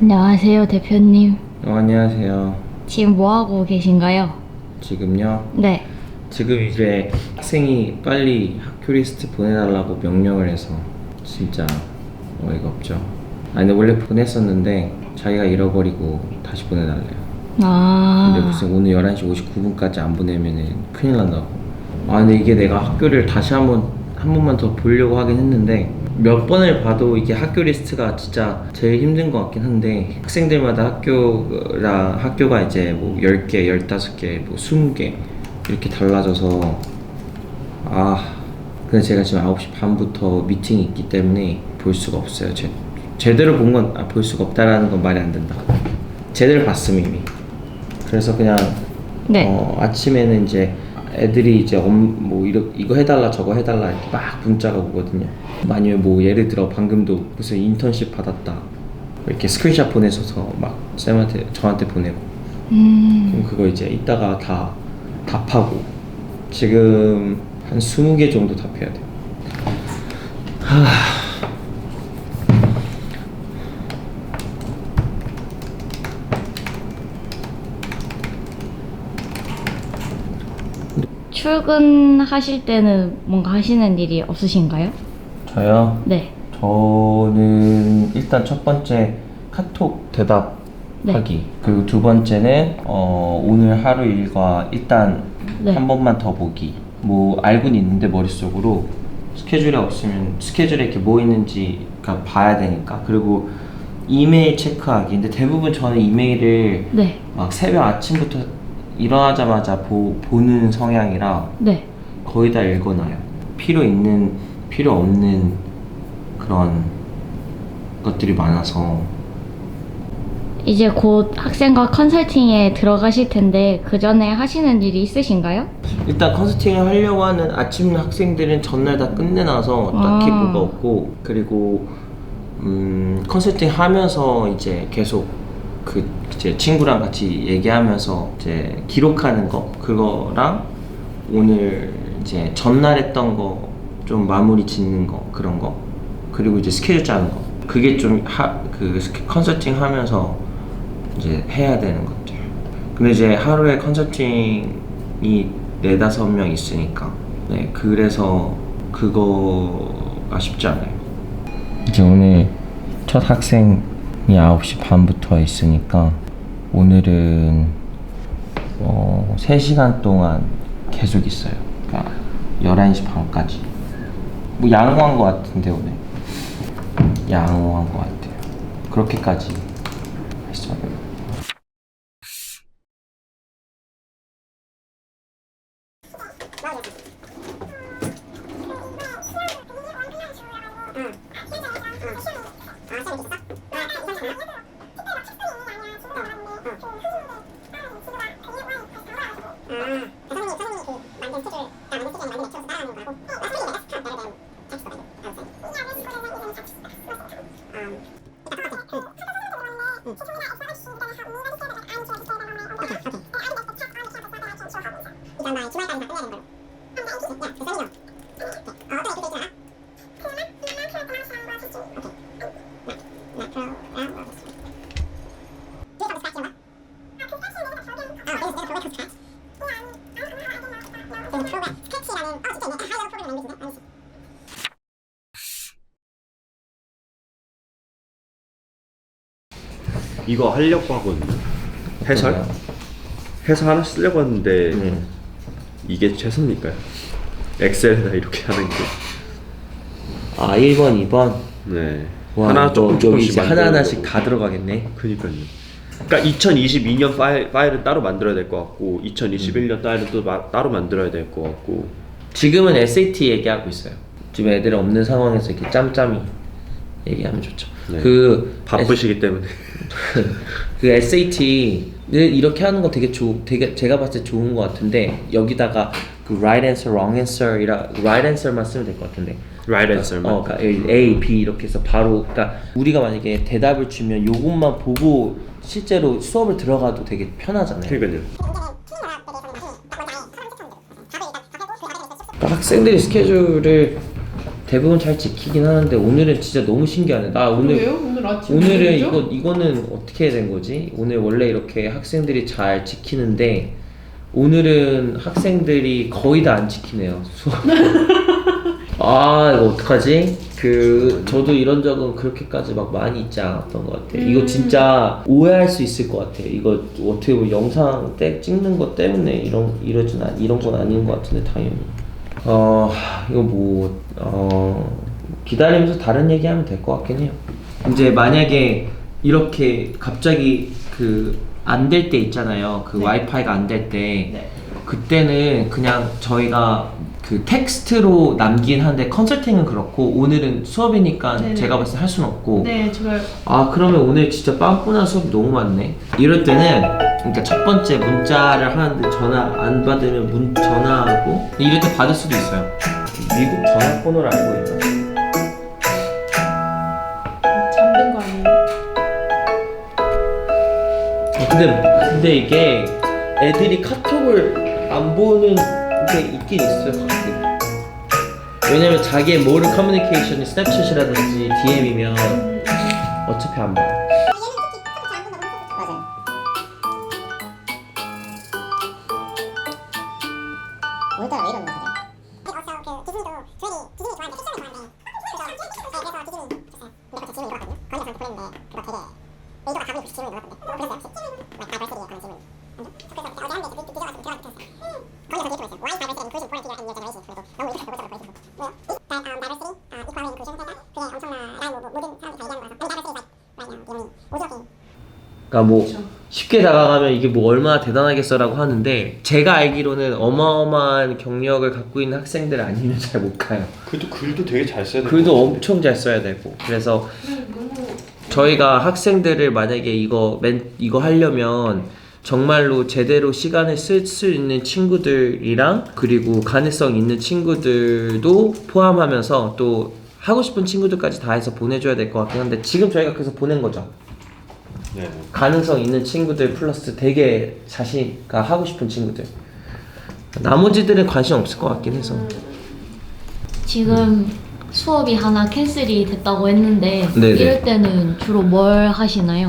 안녕하세요, 대표님. 안녕하세요. 지금 뭐 하고 계신가요? 지금요? 네. 지금 이제 학생이 빨리 학교 리스트 보내달라고 명령을 해서 진짜 어이가 없죠. 아니 근데 원래 보냈었는데 자기가 잃어버리고 다시 보내달래요. 근데 무슨 오늘 11시 59분까지 안 보내면은 큰일 난다고. 아 근데 이게 내가 학교를 다시 한 번만 더 보려고 하긴 했는데 몇 번을 봐도 이게 학교 리스트가 진짜 제일 힘든 것 같긴 한데 학생들마다 학교가 이제 뭐 10개, 15개, 뭐 20개 이렇게 달라져서 근데 제가 지금 9시 반부터 미팅이 있기 때문에 볼 수가 없어요. 제대로 본 건 볼 수가 없다라는 건 말이 안 된다. 제대로 봤음 이미. 그래서 그냥 네. 아침에는 이제 애들이 이제 뭐 이거 해달라 저거 해달라 이렇게 막 문자가 오거든요. 아니면 뭐 예를 들어 방금도 무슨 인턴십 받았다 이렇게 스크린샷 보내줘서 막 쌤한테 저한테 보내고 그럼 그거 이제 이따가 다 답하고 지금 한 20개 정도 답해야 돼요. 출근하실 때는 뭔가 하시는 일이 없으신가요? 저요? 네. 저는 일단 첫 번째 카톡 대답하기 네. 그리고 두 번째는 오늘 하루 일과 일단 네. 한 번만 더 보기. 뭐 알고는 있는데 머릿속으로 스케줄에 없으면 스케줄에 이렇게 뭐 있는지가 봐야 되니까. 그리고 이메일 체크하기. 근데 대부분 저는 이메일을 네. 막 새벽 아침부터 일어나자마자 보는 성향이라 네. 거의 다 읽어놔요. 필요 있는 필요 없는 그런 것들이 많아서. 이제 곧 학생과 컨설팅에 들어가실 텐데 그 전에 하시는 일이 있으신가요? 일단 컨설팅을 하려고 하는 아침 학생들은 전날 다 끝내놔서 딱히 뭐가 없고, 그리고 컨설팅 하면서 이제 계속 이제 친구랑 같이 얘기하면서 이제 기록하는 거 그거랑 오늘 이제 전날 했던 거 좀 마무리 짓는 거 그런 거 그리고 이제 스케줄 짜는 거 그게 좀 컨설팅 하면서 이제 해야 되는 것들. 근데 이제 하루에 컨설팅이 4-5명 있으니까 네 그래서 그거가 쉽지 않아요. 이제 오늘 첫 학생이 9시 반부터 있으니까 오늘은 3시간 동안 계속 있어요. 그러니까 11시 반까지. 뭐 양호한 것 같은데 오늘 양호한 것 같아요. 그렇게까지 했어요. 이거 하려고 하거든요. 해설? 해설 하나 쓰려고 하는데 이게 최선일까요? 엑셀에다 이렇게 하는 게. 1번, 2번. 네. 와, 하나 조금씩 이제 하나하나씩 다 들어가겠네. 그니까요. 그러니까 2022년 파일은 따로 만들어야 될 것 같고 2021년 파일은 또 따로 만들어야 될 것 같고. 지금은 SAT 얘기하고 있어요. 지금 애들 없는 상황에서 이렇게 짬짬이 얘기하면 좋죠. 네. 바쁘시기 때문에. 그 SAT를 이렇게 하는 거 되게 제가 봤을 때 좋은 것 같은데 여기다가 그 right answer, wrong answer이라 right answer만 쓰면 될 것 같은데. right answer만. 그러니까 A, B 이렇게 해서 바로 그러니까 우리가 만약에 대답을 주면 요것만 보고 실제로 수업을 들어가도 되게 편하잖아요. 그러니까요. 그러니까 학생들이 스케줄을 대부분 잘 지키긴 하는데 오늘은 진짜 너무 신기하네. 나 오늘 왜요? 오늘 아침 오늘은 무슨 이거는 어떻게 된 거지? 오늘 원래 이렇게 학생들이 잘 지키는데 오늘은 학생들이 거의 다 안 지키네요. 수업. 아 이거 어떡하지? 저도 이런 적은 그렇게까지 막 많이 있지 않았던 것 같아. 이거 진짜 오해할 수 있을 것 같아. 이거 어떻게 보면 영상 찍는 것 때문에 이런 건 아닌 것 같은데 당연히. 이거 기다리면서 다른 얘기하면 될 것 같긴 해요. 이제 만약에 이렇게 갑자기 안 될 때 있잖아요. 네. 와이파이가 안 될 때. 네. 그때는 그냥 저희가 텍스트로 남긴 하는데 컨설팅은 그렇고 오늘은 수업이니까 네네. 제가 봤을 때 할 수는 없고. 네, 제가 그러면 오늘 진짜 빵꾸난 수업이 너무 많네. 이럴 때는 그러니까 첫 번째 문자를 하는데 전화 안 받으면 전화하고 이럴 때 받을 수도 있어요. 미국 전화번호를 알고 있나? 잠든 거 아니에요? 근데 이게 애들이 카톡을 안 보는 게 있긴 있어요. 가끔. 왜냐면 자기의 모르 커뮤니케이션이 스냅챗이라든지 DM이면 어차피 안 봐. 오늘따라 왜 이러는 거지? 그러니까 쉽게 다가가면 이게 얼마나 대단하겠어라고 하는데 제가 알기로는 어마어마한 경력을 갖고 있는 학생들 아니면 잘 못 가요. 그래도 글도 되게 잘 써야 돼. 글도 엄청 잘 써야 되고. 그래서 저희가 학생들을 만약에 이거 하려면 정말로 제대로 시간을 쓸 수 있는 친구들이랑 그리고 가능성 있는 친구들도 포함하면서 또 하고 싶은 친구들까지 다 해서 보내줘야 될 것 같긴 한데 지금 저희가 그래서 보낸 거죠. 네. 가능성 있는 친구들 플러스 되게 자신가 하고 싶은 친구들. 나머지들은 관심 없을 것 같긴 해서. 지금 수업이 하나 캔슬이 됐다고 했는데 네네. 이럴 때는 주로 뭘 하시나요?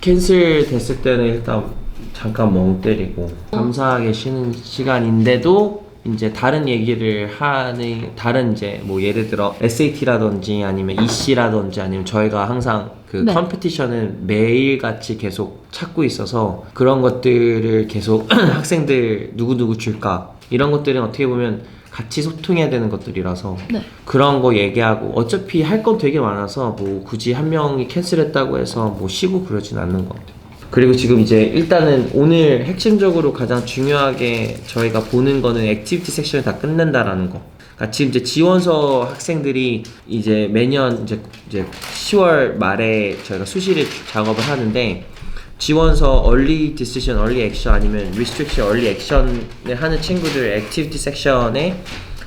캔슬 됐을 때는 일단 잠깐 멍 때리고 감사하게 쉬는 시간인데도 이제 다른 얘기를 하는 다른 이제 예를 들어 SAT라든지 아니면 EC라든지 아니면 저희가 항상 네. 컴피티션은 매일같이 계속 찾고 있어서 그런 것들을 계속 학생들 누구누구 줄까 이런 것들은 어떻게 보면 같이 소통해야 되는 것들이라서 네. 그런 거 얘기하고 어차피 할 건 되게 많아서 굳이 한 명이 캔슬했다고 해서 쉬고 그러진 않는 것 같아요. 그리고 지금 이제 일단은 오늘 핵심적으로 가장 중요하게 저희가 보는 거는 액티비티 섹션을 다 끝낸다라는 거. 그러니까 지금 이제 지원서 학생들이 이제 매년 이제 10월 말에 저희가 수시를 작업을 하는데 지원서 early decision, early action 아니면 restriction, early action을 하는 친구들 액티비티 섹션에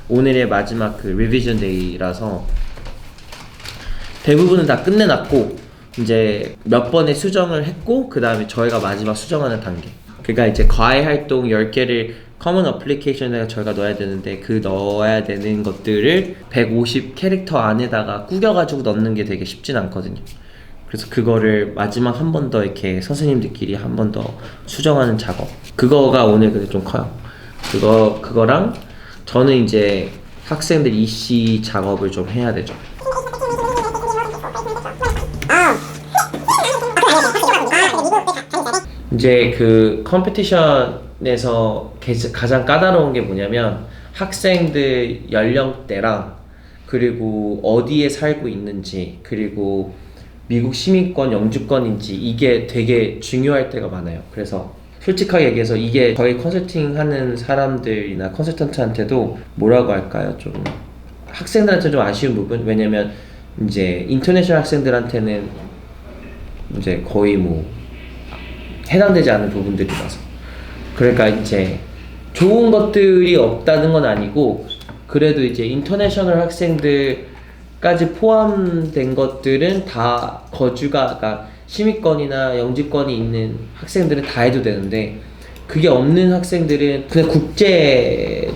오늘의 마지막 리비전 데이라서 대부분은 다 끝내놨고 이제 몇 번의 수정을 했고 그 다음에 저희가 마지막 수정하는 단계. 그러니까 이제 과외 활동 10개를 커먼 어플리케이션에 저희가 넣어야 되는데 넣어야 되는 것들을 150 캐릭터 안에다가 꾸겨가지고 넣는 게 되게 쉽진 않거든요. 그래서 그거를 마지막 한 번 더 이렇게 선생님들끼리 한 번 더 수정하는 작업. 그거가 오늘 근데 좀 커요. 그거랑 저는 이제 학생들 EC 작업을 좀 해야 되죠. 이제 컴피티션에서 가장 까다로운 게 뭐냐면 학생들 연령대랑 그리고 어디에 살고 있는지 그리고 미국 시민권 영주권인지 이게 되게 중요할 때가 많아요. 그래서 솔직하게 얘기해서 이게 저희 컨설팅 하는 사람들이나 컨설턴트한테도 뭐라고 할까요? 좀 학생들한테 좀 아쉬운 부분. 왜냐면 이제 인터내셔널 학생들한테는 이제 거의 해당되지 않는 부분들이라서. 그러니까 이제 좋은 것들이 없다는 건 아니고 그래도 이제 인터내셔널 학생들까지 포함된 것들은 다 그러니까 시민권이나 영주권이 있는 학생들은 다 해도 되는데 그게 없는 학생들은 그냥 국제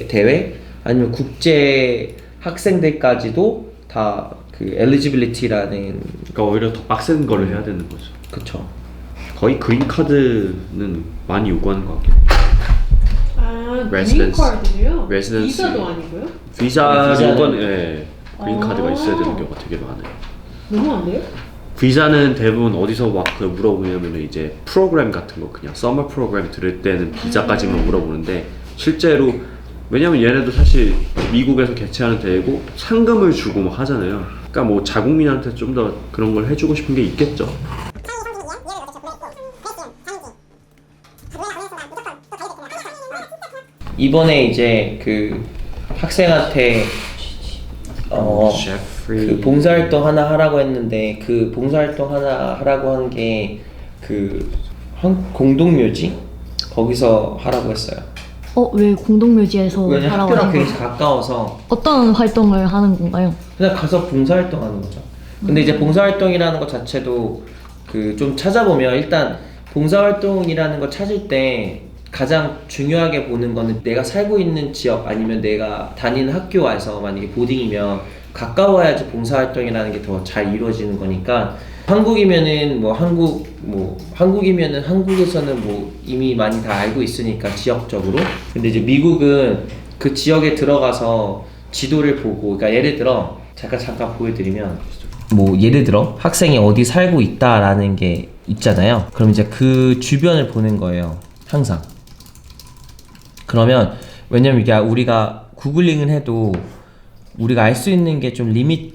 대회 아니면 국제 학생들까지도 다 그 eligibility라는 그러니까 오히려 더 빡센 거를 해야 되는 거죠. 그쵸. 거의 그린 카드는 많이 요구하는 것 같긴 해요. 아, Residence. 그린카드요? Residency. 비자도 아니고요? 비자 비자는- 요건 그린 카드가 아. 있어야 되는 경우가 되게 많아요. 너무 안 돼요? 비자는 대부분 어디서 막 그 물어보냐면 이제 프로그램 같은 거 그냥 서머 프로그램 들을 때는 비자까지만 물어보는데 실제로 왜냐면 얘네도 사실 미국에서 개최하는 대회고 상금을 주고 막 하잖아요. 그러니까 뭐 자국민한테 좀 더 그런 걸 해주고 싶은 게 있겠죠. 이번에 이제 그 학생한테 그 봉사활동 하나 하라고 했는데 그 봉사활동 하나 하라고 한 게 그 공동묘지 거기서 하라고 했어요. 왜 공동묘지에서 왜냐면 하라고 학교랑 하는 굉장히 거예요? 가까워서 어떤 활동을 하는 건가요? 그냥 가서 봉사활동 하는 거죠. 근데 이제 봉사활동이라는 것 자체도 그 좀 찾아보면 일단 봉사활동이라는 거 찾을 때 가장 중요하게 보는 거는 내가 살고 있는 지역 아니면 내가 다니는 학교에서 만약에 보딩이면 가까워야지 봉사활동이라는 게 더 잘 이루어지는 거니까 한국이면은 한국이면은 한국에서는 뭐 이미 많이 다 알고 있으니까 지역적으로. 근데 이제 미국은 그 지역에 들어가서 지도를 보고, 그러니까 예를 들어 잠깐 보여드리면 뭐 예를 들어 학생이 어디 살고 있다라는 게 있잖아요. 그럼 이제 그 주변을 보는 거예요, 항상. 그러면 왜냐면 이게 우리가 구글링을 해도 우리가 알 수 있는 게 좀 리밋이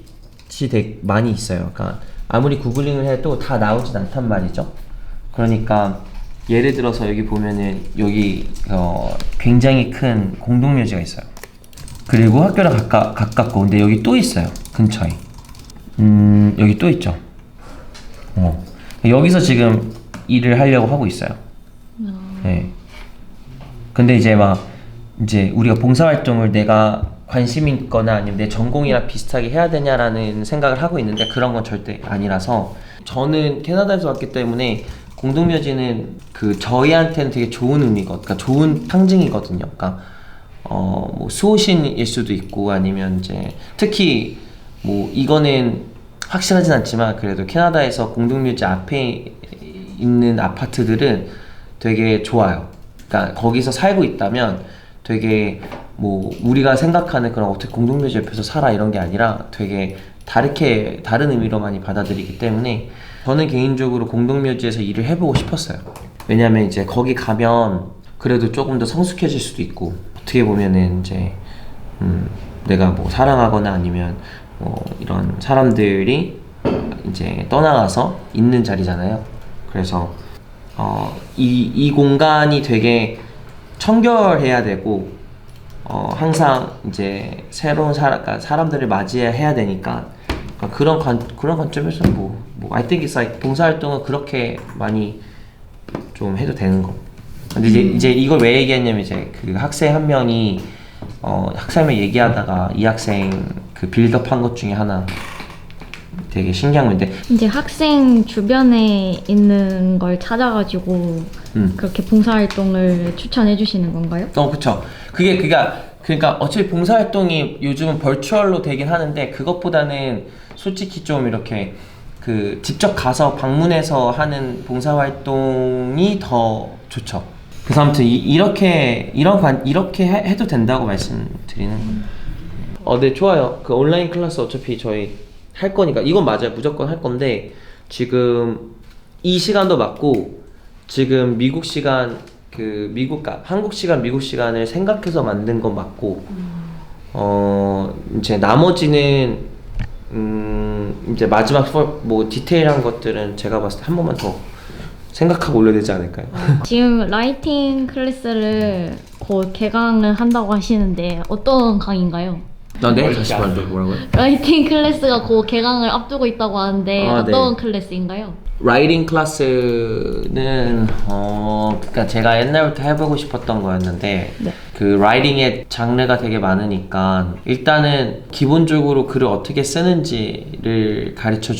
되게 많이 있어요. 그러니까 아무리 구글링을 해도 다 나오진 않단 말이죠. 그러니까 예를 들어서 여기 보면은 여기 굉장히 큰 공동묘지가 있어요. 그리고 학교랑 가깝고, 근데 여기 또 있어요, 근처에. 여기 또 있죠. 여기서 지금 일을 하려고 하고 있어요. 네. 근데 이제 이제 우리가 봉사활동을 내가 관심 있거나 아니면 내 전공이랑 비슷하게 해야 되냐라는 생각을 하고 있는데 그런 건 절대 아니라서, 저는 캐나다에서 왔기 때문에 공동묘지는 그 저희한테는 되게 좋은 의미거든요. 그러니까 좋은 상징이거든요. 그러니까 뭐 수호신일 수도 있고, 아니면 이제 특히 뭐 이거는 확실하진 않지만 그래도 캐나다에서 공동묘지 앞에 있는 아파트들은 되게 좋아요. 그러니까 거기서 살고 있다면 되게 뭐 우리가 생각하는 그런 어떻게 공동묘지 옆에서 살아 이런 게 아니라 되게 다른 의미로 많이 받아들이기 때문에 저는 개인적으로 공동묘지에서 일을 해보고 싶었어요. 왜냐면 이제 거기 가면 그래도 조금 더 성숙해질 수도 있고, 어떻게 보면은 이제 내가 뭐 사랑하거나 아니면 뭐 이런 사람들이 이제 떠나가서 있는 자리잖아요. 그래서 이 공간이 되게 청결해야 되고 항상 이제 새로운 사람들을 맞이해야 되니까 그런 관점에서 뭐 I think it's like 봉사활동은 그렇게 많이 좀 해도 되는 거. 근데 이제 이걸 왜 얘기했냐면 이제 그 학생 한 명이 학생을 얘기하다가 이 학생 그 빌드업한 것 중에 하나 되게 신기한 건데, 이제 학생 주변에 있는 걸 찾아가지고 그렇게 봉사활동을 추천해 주시는 건가요? 그쵸. 그러니까 어차피 봉사활동이 요즘은 벌추얼로 되긴 하는데 그것보다는 솔직히 좀 이렇게 그 직접 가서 방문해서 하는 봉사활동이 더 좋죠. 그래서 아무튼 이렇게 해도 된다고 말씀드리는 거예요. 네, 좋아요. 그 온라인 클래스 어차피 저희 할 거니까 이건 맞아요. 무조건 할 건데 지금 이 시간도 맞고, 지금 미국 시간 한국 시간 미국 시간을 생각해서 만든 건 맞고, 이제 나머지는 이제 마지막 뭐 디테일한 것들은 제가 봤을 때 한 번만 더 생각하고 올려야 되지 않을까요? 지금 라이팅 클래스를 곧 개강을 한다고 하시는데 어떤 강의인가요? 네? 다시 말해 뭐라고요? 라이팅 클래스가 곧 개강을 앞두고 있다고 하는데 어떤 클래스인가요? 라이팅 클래스는 그러니까 제가 옛날부터 해보고 싶었던 거였는데 그 라이팅의 장르가 되게 많으니까 일단은 기본적으로 글을 어떻게 쓰는지를 가르쳐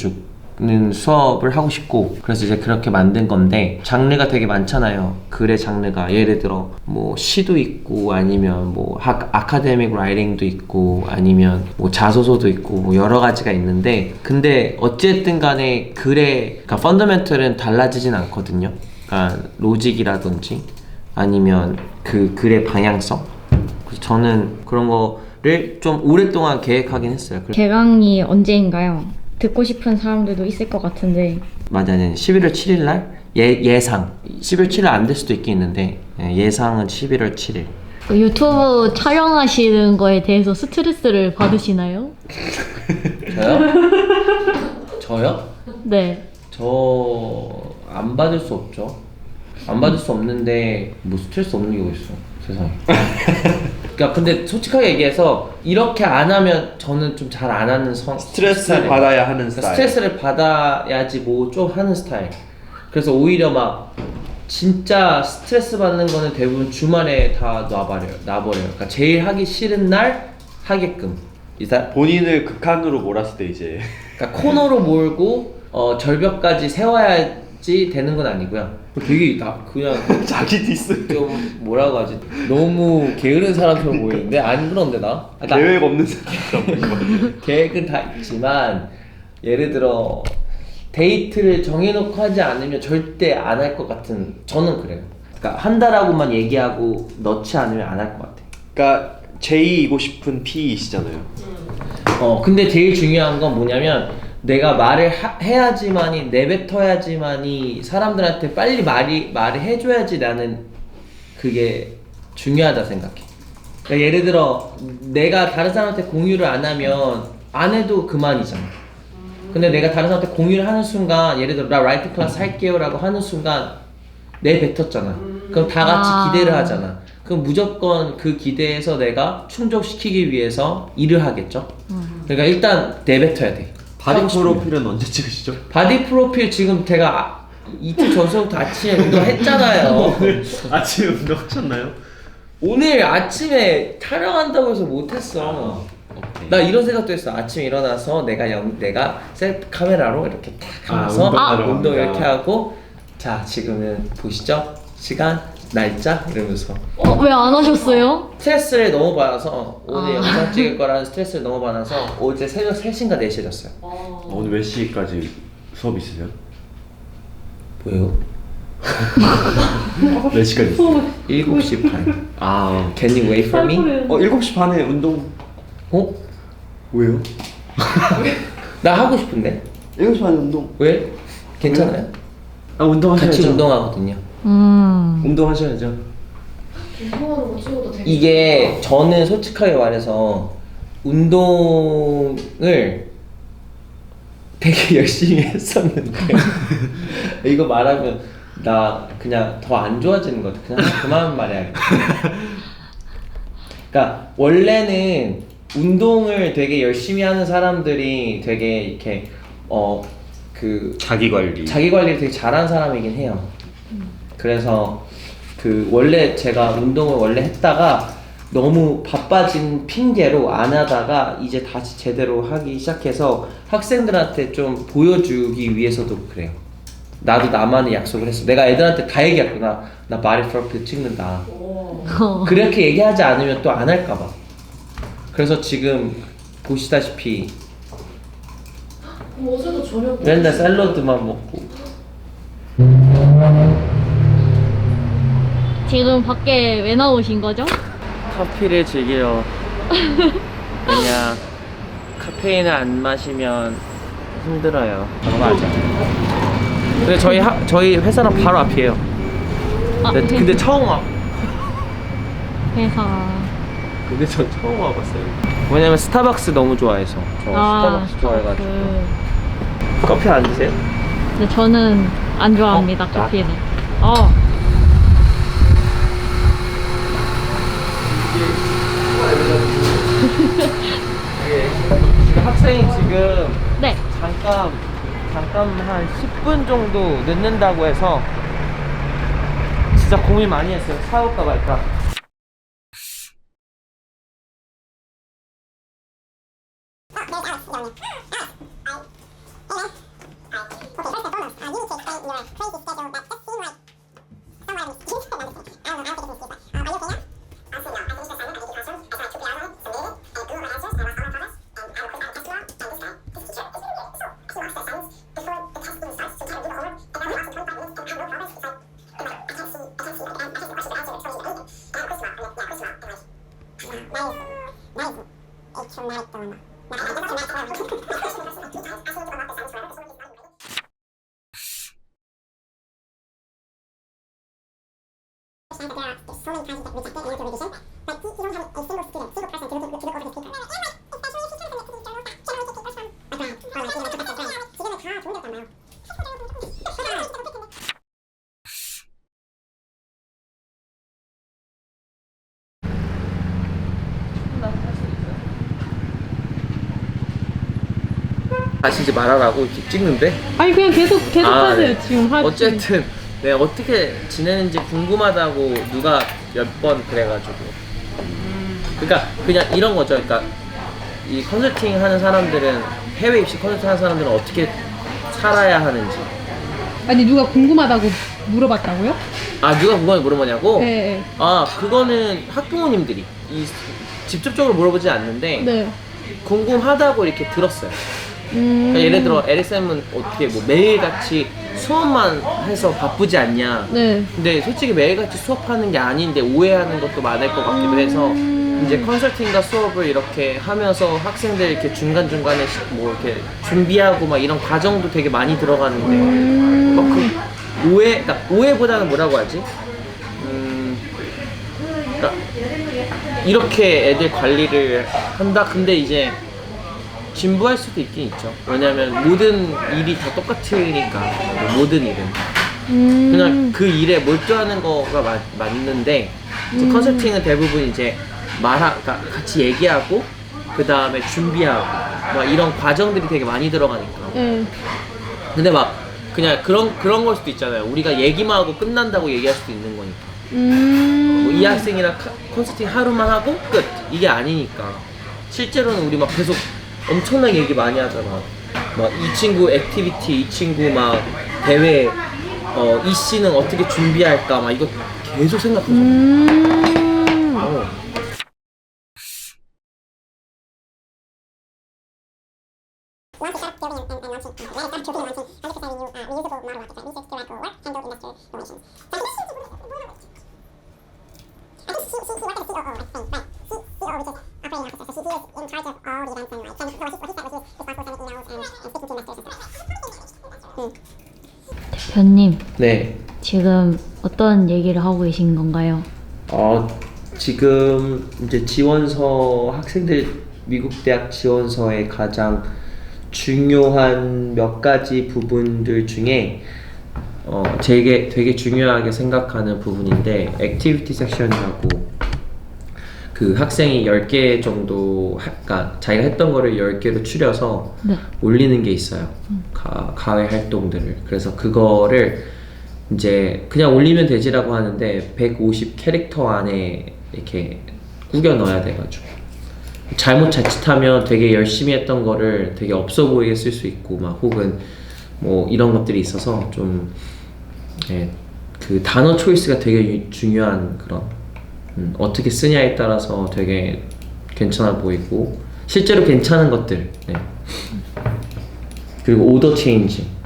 수업을 하고 싶고, 그래서 이제 그렇게 만든 건데, 장르가 되게 많잖아요. 글의 장르가. 예를 들어 뭐 시도 있고, 아니면 뭐 아카데믹 라이팅도 있고, 아니면 뭐 자소서도 있고, 뭐 여러 가지가 있는데, 근데 어쨌든 간에 글의 그러니까 펀더멘털은 달라지진 않거든요. 그러니까 로직이라든지 아니면 그 글의 방향성. 그래서 저는 그런 거를 좀 오랫동안 계획하긴 했어요. 개강이 언제인가요? 듣고 싶은 사람들도 있을 것 같은데. 맞아요. 11월 7일 날 예상 11월 7일 안 될 수도 있겠는데, 예상은 11월 7일. 그 유튜브 촬영하시는 거에 대해서 스트레스를 받으시나요? 저요? 저요? 네. 저 안 받을 수 없죠. 안 받을 수 없는데 뭐 스트레스 없는 게 어딨어, 세상에. 그러니까 근데 솔직하게 얘기해서 이렇게 안 하면 저는 좀 잘 안 하는 스트레스 스타일이에요. 받아야 하는 그러니까 스타일. 스트레스를 받아야지 뭐 좀 하는 스타일. 그래서 오히려 막 진짜 스트레스 받는 거는 대부분 주말에 다 놔버려요. 그러니까 제일 하기 싫은 날 하게끔. 이사 본인을 극한으로 몰았을 때 이제 그러니까 코너로 몰고 절벽까지 세워야지 되는 건 아니고요. 되게 그냥 자기 디스. 좀 뭐라고 하지? 너무 게으른 사람처럼 보이는데 안 그런데 나? 계획 없는 사람. 계획은 다 있지만, 예를 들어 데이트를 정해놓고 하지 않으면 절대 안 할 것 같은, 저는 그래요. 그러니까 한다라고만 얘기하고 넣지 않으면 안 할 것 같아. 그러니까 J이고 싶은 P이시잖아요. 근데 제일 중요한 건 뭐냐면, 내가 말을 해야지만이, 내뱉어야지만이 사람들한테 빨리 말을 해줘야지, 나는 그게 중요하다 생각해. 그러니까 예를 들어 내가 다른 사람한테 공유를 안 하면 안 해도 그만이잖아. 근데 내가 다른 사람한테 공유를 하는 순간, 예를 들어 나 라이트 클래스 할게요 라고 하는 순간 내뱉었잖아. 그럼 다 같이 기대를 하잖아. 그럼 무조건 그 기대에서 내가 충족시키기 위해서 일을 하겠죠. 그러니까 일단 내뱉어야 돼. 바디 프로필은 언제 찍으시죠? 바디 프로필 지금 제가 이틀 전서부터 아침에 운동했잖아요. 아침에 운동하셨나요? 오늘 아침에 촬영한다고 해서 못했어. 나 이런 생각도 했어. 아침에 일어나서 내가 셀프 카메라로 이렇게 탁 가서 운동 이렇게 하고, 자 지금은 보시죠, 시간, 날짜 이러면서. 왜 안 하셨어요? 스트레스를 너무 받아서, 오늘 영상 찍을 거라는 스트레스를 너무 받아서 어제 새벽 3시인가 4시에 잤어요. 오늘 몇 시까지 수업 있으세요? 뭐예요? 몇 시까지 있어요? 7시 반. 아, Can you wait for me? 7시 반에 운동. 왜요? 나 하고 싶은데. 7시 반에 운동. 왜? 괜찮아요? 운동하셔야죠. 같이 운동하거든요. 운동하셔야죠. 운동하는 거 찍어도 되게. 이게 저는 솔직하게 말해서 운동을 되게 열심히 했었는데 이거 말하면 나 그냥 더 안 좋아지는 것 같아. 그냥 그만 말해야겠다. 그러니까 원래는 운동을 되게 열심히 하는 사람들이 되게 이렇게 자기 관리를 되게 잘하는 사람이긴 해요. 그래서 원래 제가 운동을 원래 했다가 너무 바빠진 핑계로 안 하다가 이제 다시 제대로 하기 시작해서 학생들한테 좀 보여주기 위해서도 그래요. 나도 나만의 약속을 했어. 내가 애들한테 다 얘기했구나. 나 바디 프로필 찍는다. 그렇게 얘기하지 않으면 또 안 할까봐. 그래서 지금 보시다시피 어제도 저녁 맨날 샐러드만 먹고. 지금 밖에 왜 나오신 거죠? 커피를 즐기러. 그냥 카페인을 안 마시면 힘들어요. 맞아. 근데 저희 회사랑 바로 앞이에요. 근데 처음 와. 회사. 근데 전 처음 와봤어요. 왜냐면 스타벅스 너무 좋아해서. 저 스타벅스 좋아해가지고. 커피 안 드세요? 근데 저는 안 좋아합니다, 커피는. 학생이 지금 네. 잠깐 한 10분 정도 늦는다고 해서 진짜 고민 많이 했어요. 사올까 말까. 다시 이제 말하라고 이렇게 찍는데 아니 그냥 계속 하세요. 네. 지금 어쨌든 네, 어떻게 지내는지 궁금하다고 누가 몇 번 그래가지고 그러니까 그냥 이런 거죠. 그러니까 이 컨설팅 하는 사람들은 해외 입시 컨설팅 하는 사람들은 어떻게 살아야 하는지 아니 누가 궁금하다고 물어봤다고요? 아 누가 그걸 물어보냐고? 네. 아 그거는 학부모님들이 직접적으로 물어보지 않는데 네. 궁금하다고 이렇게 들었어요. 그러니까 예를 들어 LSM은 어떻게 뭐 매일같이 수업만 해서 바쁘지 않냐. 네. 근데 솔직히 매일같이 수업하는 게 아닌데 오해하는 것도 많을 것 같기도 해서 이제 컨설팅과 수업을 이렇게 하면서 학생들 이렇게 중간중간에 뭐 이렇게 준비하고 막 이런 과정도 되게 많이 들어가는데 막 그 그러니까 오해보다는 뭐라고 하지? 그러니까 이렇게 애들 관리를 한다? 근데 이제 진부할 수도 있긴 있죠. 왜냐면 모든 일이 다 똑같으니까 모든 일은 그냥 그 일에 몰두하는 거가 맞는데 이제 컨설팅은 대부분 이제 그러니까 같이 얘기하고 그 다음에 준비하고 막 이런 과정들이 되게 많이 들어가니까. 근데 막 그냥 그런 걸 수도 있잖아요. 우리가 얘기만 하고 끝난다고 얘기할 수도 있는 거니까. 뭐 이 학생이랑 컨설팅 하루만 하고 끝 이게 아니니까. 실제로는 우리 막 계속 엄청나게 얘기 많이 하잖아. 막 이 친구 액티비티, 이 친구 막 대회, 이 씨는 어떻게 준비할까, 막 이거 계속 생각하잖아. 대표님, 네. 지금 어떤 얘기를 하고 계신 건가요? 지금 이제 지원서 학생들 미국 대학 지원서의 가장 중요한 몇 가지 부분들 중에 되게 중요하게 생각하는 부분인데 액티비티 섹션이라고 그 학생이 10개 정도 그러니까 자기가 했던 거를 10개로 추려서 네. 올리는 게 있어요. 가외 활동들을. 그래서 그거를 이제 그냥 올리면 되지라고 하는데 150 캐릭터 안에 이렇게 꾸겨 넣어야 돼가지고 자칫하면 되게 열심히 했던 거를 되게 없어 보이게 쓸 수 있고 막 혹은 뭐 이런 것들이 있어서 좀 그 단어 초이스가 되게 중요한 그런 어떻게 쓰냐에 따라서 되게 괜찮아 보이고 실제로 괜찮은 것들 그리고 오더 체인지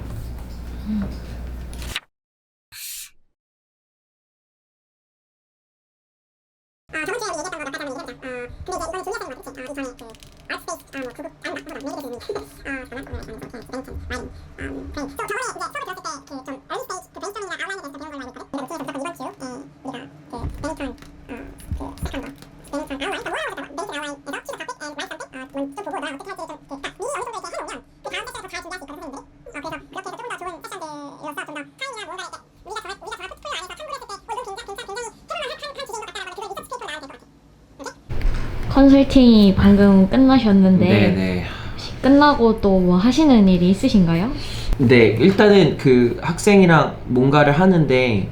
컨설팅이 방금 끝나셨는데 네네. 혹시 끝나고 또 뭐 하시는 일이 있으신가요? 네, 일단은 그 학생이랑 뭔가를 하는데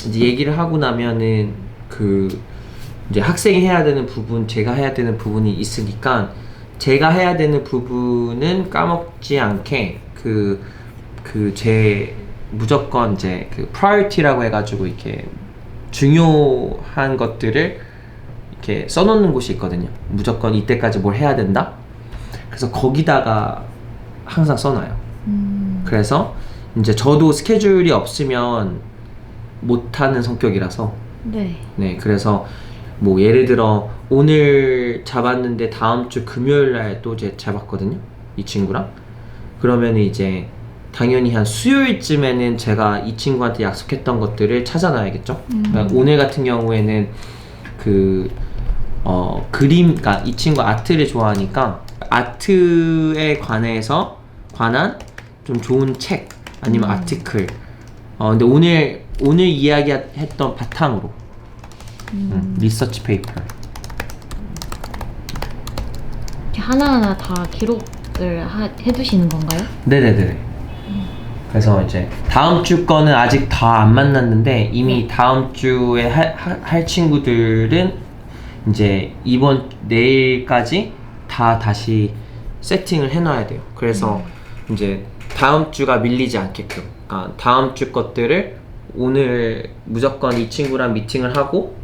이제 얘기를 하고 나면은 그 이제 학생이 해야 되는 부분, 제가 해야 되는 부분이 있으니까 제가 해야 되는 부분은 까먹지 않게 제 무조건 이제 그 priority라고 해가지고 이렇게 중요한 것들을 이렇게 써놓는 곳이 있거든요. 무조건 이때까지 뭘 해야 된다. 그래서 거기다가 항상 써놔요. 그래서 이제 저도 스케줄이 없으면 못하는 성격이라서 네, 그래서 뭐 예를 들어 오늘 잡았는데 다음 주 금요일 날 또 이제 잡았거든요. 이 친구랑. 그러면 이제 당연히 한 수요일쯤에는 제가 이 친구한테 약속했던 것들을 찾아놔야겠죠. 그러니까 오늘 같은 경우에는 그림, 그러니까 이 친구 아트를 좋아하니까 아트에 관한 좀 좋은 책 아니면 아티클. 근데 오늘 이야기했던 바탕으로 리서치 페이퍼. 하나하나 다 기록을 해두시는 건가요? 네네네. 그래서 이제 다음 주 거는 아직 다 안 만났는데 이미 다음 주에 할 친구들은 이제 내일까지 다 다시 세팅을 해놔야 돼요. 그래서 이제 다음 주가 밀리지 않게끔, 그러니까 다음 주 것들을 오늘 무조건 이 친구랑 미팅을 하고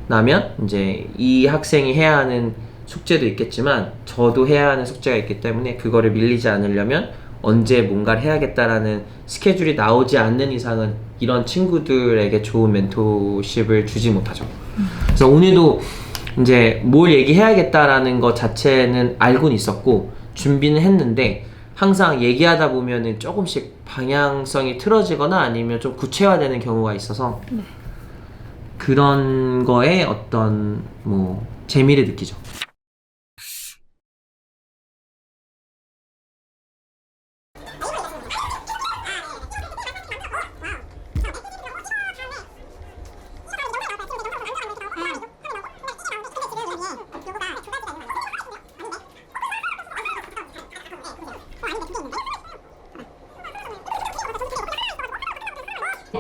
나면 이제 이 학생이 해야 하는 숙제도 있겠지만 저도 해야 하는 숙제가 있기 때문에 그거를 밀리지 않으려면 언제 뭔가를 해야겠다라는 스케줄이 나오지 않는 이상은 이런 친구들에게 좋은 멘토십을 주지 못하죠. 그래서 오늘도 이제 뭘 얘기해야겠다라는 것 자체는 알고는 있었고 준비는 했는데 항상 얘기하다 보면은 조금씩 방향성이 틀어지거나 아니면 좀 구체화되는 경우가 있어서 그런 거에 어떤 뭐 재미를 느끼죠.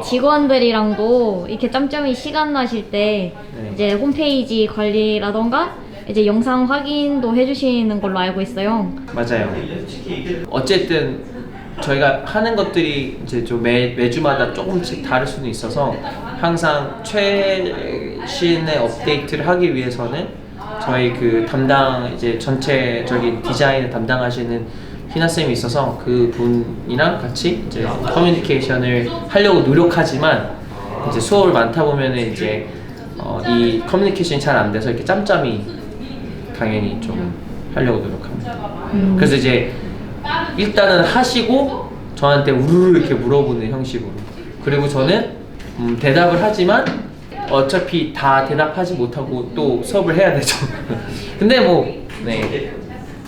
직원들이랑도 이렇게 짬짬이 시간 나실 때 이제 홈페이지 관리라던가 이제 영상 확인도 해주시는 걸로 알고 있어요. 맞아요. 어쨌든 저희가 하는 것들이 이제 좀 매주마다 조금씩 다를 수는 있어서 항상 최신의 업데이트를 하기 위해서는 저희 그 담당 이제 전체적인 디자인을 담당하시는 희나쌤이 있어서 그 분이랑 같이 이제 커뮤니케이션을 하려고 노력하지만 이제 수업을 많다 보면은 이제 이 커뮤니케이션이 잘 안 돼서 이렇게 짬짬이 당연히 좀 하려고 노력합니다. 그래서 이제 일단은 하시고 저한테 우르르 이렇게 물어보는 형식으로, 그리고 저는 대답을 하지만 어차피 다 대답하지 못하고 또 수업을 해야 되죠. 근데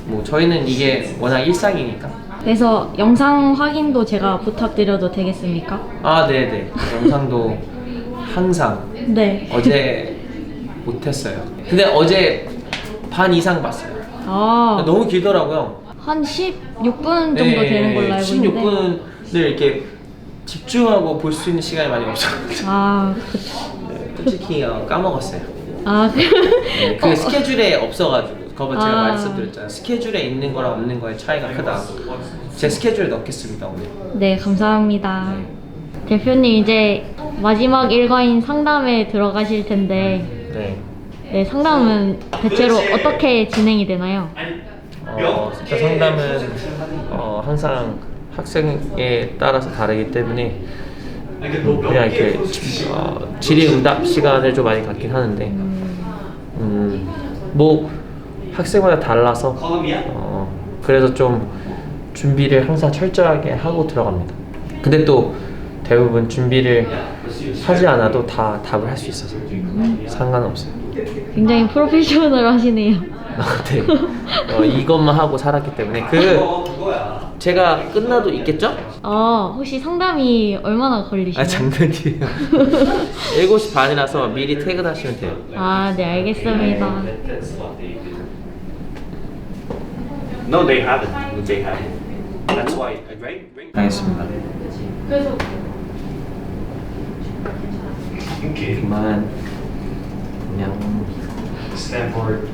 뭐 저희는 이게 워낙 일상이니까. 그래서 영상 확인도 제가 부탁드려도 되겠습니까? 아, 네네. 영상도 항상. 네. 어제 못했어요. 근데 어제 반 이상 봤어요. 아, 너무 길더라고요. 한 16분 정도 되는 걸로 알고 있는데. 16분을 이렇게 집중하고 볼 수 있는 시간이 많이 없어요. 아, 솔직히 까먹었어요. 아, 네, 그 스케줄에 없어가지고. 그거 제가 아. 말씀드렸잖아요. 스케줄에 있는 거랑 없는 거의 차이가 크다. 제 스케줄에 넣겠습니다 오늘. 네, 감사합니다. 대표님 이제 마지막 일과인 상담에 들어가실 텐데 네. 네, 상담은 대체로 어떻게 진행이 되나요? 진짜 상담은 항상 학생에 따라서 다르기 때문에 그냥 이렇게 질의응답 시간을 좀 많이 갖긴 하는데 뭐 학생마다 달라서 그래서 좀 준비를 항상 철저하게 하고 들어갑니다. 근데 또 대부분 준비를 하지 않아도 다 답을 할 수 있어서 상관없어요. 굉장히 프로페셔널 하시네요. 네. 이것만 하고 살았기 때문에 제가 끝나도 있겠죠? 혹시 상담이 얼마나 걸리시나요? 장난이에요. 7시 반이라서 미리 퇴근하시면 돼요. 아, 네, 알겠습니다. No, they haven't. They haven't. That's why I rang. 알겠습니다. Okay. 그만. 안녕. Stanford.